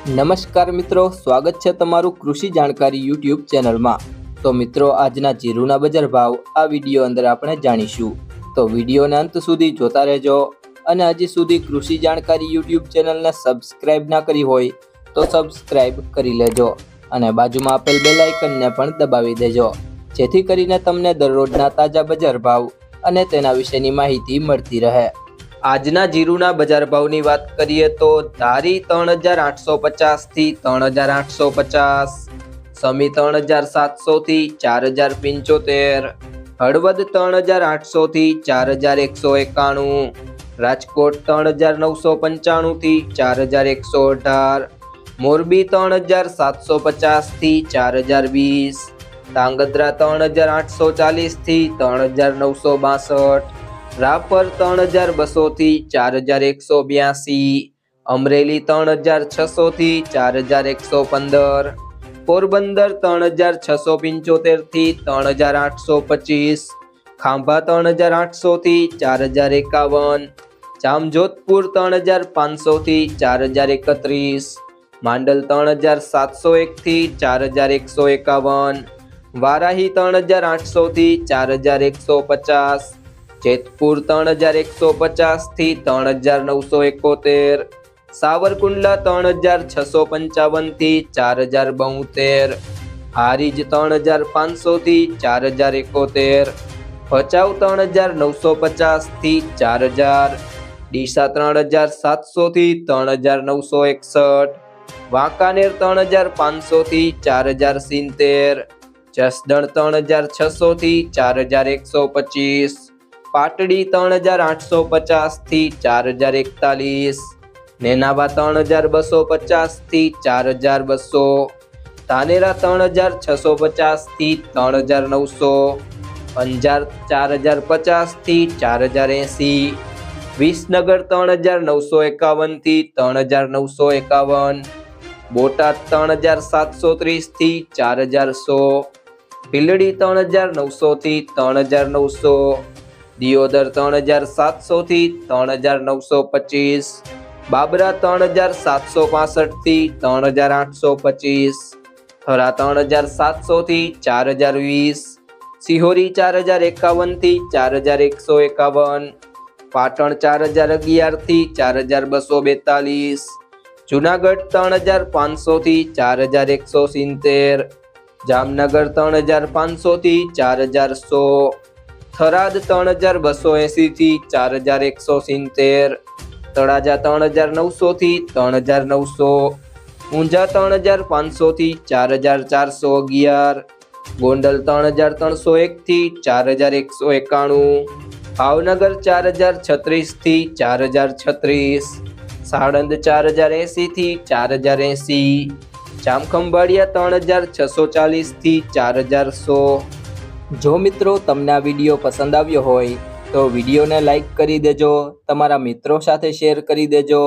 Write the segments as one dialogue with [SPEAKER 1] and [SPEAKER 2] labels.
[SPEAKER 1] નમસ્કાર મિત્રો, સ્વાગત છે તમારું કૃષિ જાણકારી યુટ્યુબ ચેનલમાં। તો મિત્રો, આજના જીરુના બજાર ભાવ આ વિડીયો અંદર આપણે જાણીશું, તો વિડીયોને અંત સુધી જોતા રહેજો। અને હજી સુધી કૃષિ જાણકારી યુટ્યુબ ચેનલને સબસ્ક્રાઇબ ના કરી હોય તો સબસ્ક્રાઇબ કરી લેજો અને બાજુમાં આપેલ બેલ આઇકનને પણ દબાવી દેજો, જેથી કરીને તમને દરરોજના તાજા બજાર ભાવ અને તેના વિશેની માહિતી મળતી રહે। આજના જીરુના બજાર ભાવની વાત કરીએ તો ધારી 3850 થી 3850, સમી 3700 થી 4075, હળવદ 3800 થી 4191, રાજકોટ 3995 થી 4118, મોરબી 3750 થી 4020, ધાંગધ્રા 3840 થી 3962, રાપર 3200 થી 4182, અમરેલી 3600 થી 4115, પોરબંદર 3675 થી 3825, ખાંભા 3800 થી 4051, જામજોધપુર 3500 થી 4031, માંડલ 3701 થી 4151, વારાહી 3800 થી 4150, જેતપુર 3150 થી 3971, સાવરકુંડલા 3655 થી 4072, હારીજ 3500 થી 4071, ભચાઉ 3950 થી 4000, ડીસા 3700 થી 3961, વાંકાનેર 3500 થી 4070, જસદણ 3600 થી 4125, પાટડી 3850 થી 4041, નેનાવા 3250 થી 4200, ધાનેરા 3650 થી 3900, અંજાર 4050 થી 4080, વિસનગર 3951 થી 3951, બોટાદ 3730 થી 4100, ભીલડી 3900 થી 3900, દિયોદર 3700 થી 3925, બાબરા 3765 થી 3825, થરા 3700 થી 4020, સિહોરી 4051 થી 4151, પાટણ 4011 થી 4242, જુનાગઢ 3500 થી 4170, જામનગર 3500 થી 4100, થરાદ 3280 થી 4170, તળાજા 3900 થી 3900, ઊંઝા 3500 થી 4411, ગોંડલ 3301 થી 4191, ભાવનગર 4036 થી 4036, સાણંદ 4080 થી 4080, જામખંભાળિયા 3640 થી 4100। જો મિત્રો તમને આ વિડીયો પસંદ આવ્યો હોય તો વિડીયોને લાઈક કરી દેજો, તમારા મિત્રો સાથે શેર કરી દેજો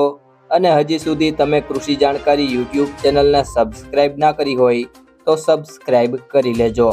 [SPEAKER 1] અને હજી સુધી તમે કૃષિ જાણકારી યુટ્યુબ ચેનલને સબસ્ક્રાઇબ ના કરી હોય તો સબસ્ક્રાઇબ કરી લેજો।